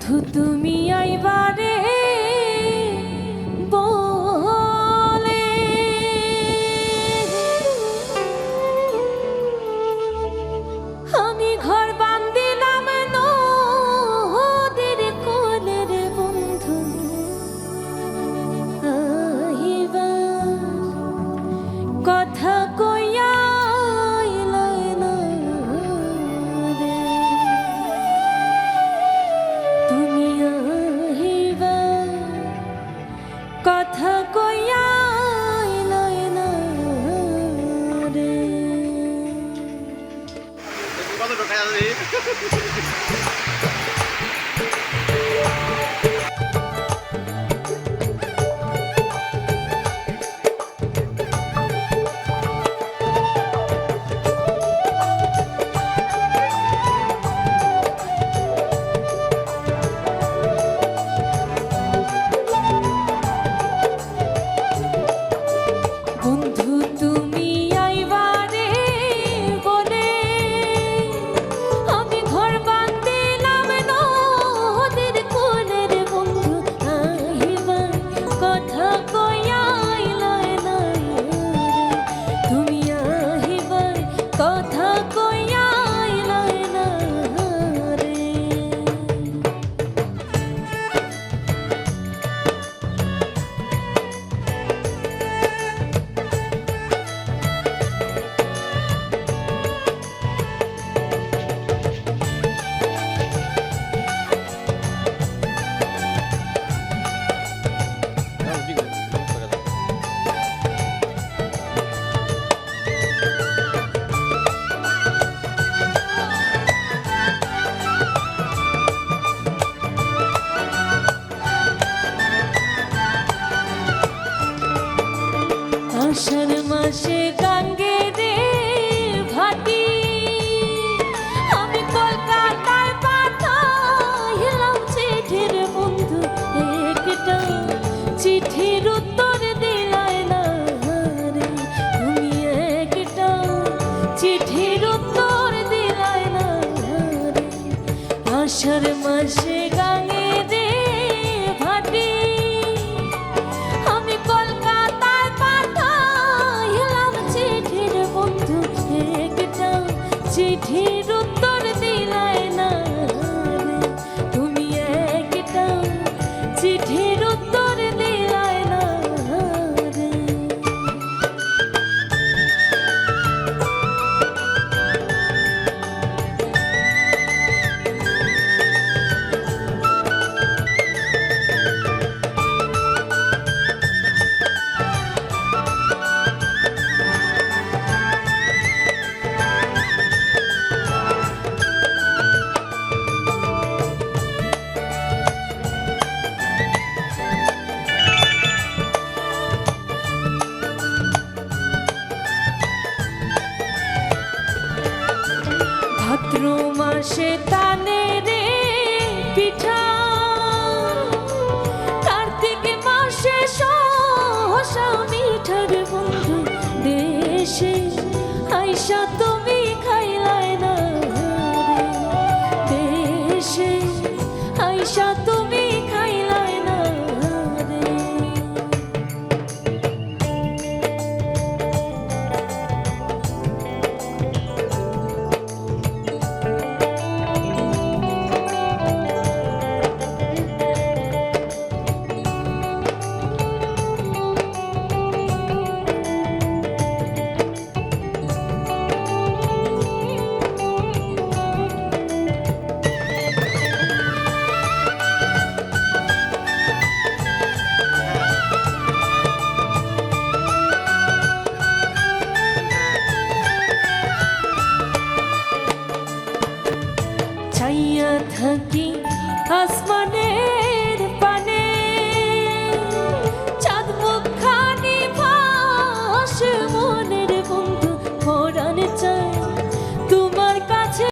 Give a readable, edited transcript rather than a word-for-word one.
বন্ধু তুমি আইবারে বলে আমি ঘর বান্দিলাম নদীর কোলে রে বন্ধু আইবার কথা কইয়া কথা কইয়া লয় না রে। বন্ধু তুমি আইবারে বলে আমি ঘর বান্দিলাম নদীর কোলে রে বন্ধু আইবার কথা কইয়া লয় না রে। তুমি আইবার কথা কইয়া লয় না রে। আষাঢ় মাসে গাঙ্গে রে ভাটি আমি কলকাতায় পাঠাইলাম চিঠির বন্ধু একটা চিঠির উত্তর দিলাই না রে। তুমি একটা চিঠির উত্তর দিলাই না রে। আষাঢ় মাসে গাঙ্গে রে ভাটি আমি কলকাতায় পাঠাইলাম চিঠির বন্ধু একটা চিঠির উত্তর দিলাই না রে। তুমি একটা চিঠির উত্তর দিলাই না রে। ভাদ্র মাসে টানে রে পিঠা কার্তিক মাসে সহসা মিঠার বন্ধু দেশে আইসা তুমি খাইলাই না রে। দেশে আইসা তুমি খাইলাই না রে। ছাইয়া থাকি আসমানের পানে চাঁদ মুখখানি ভাসে মনে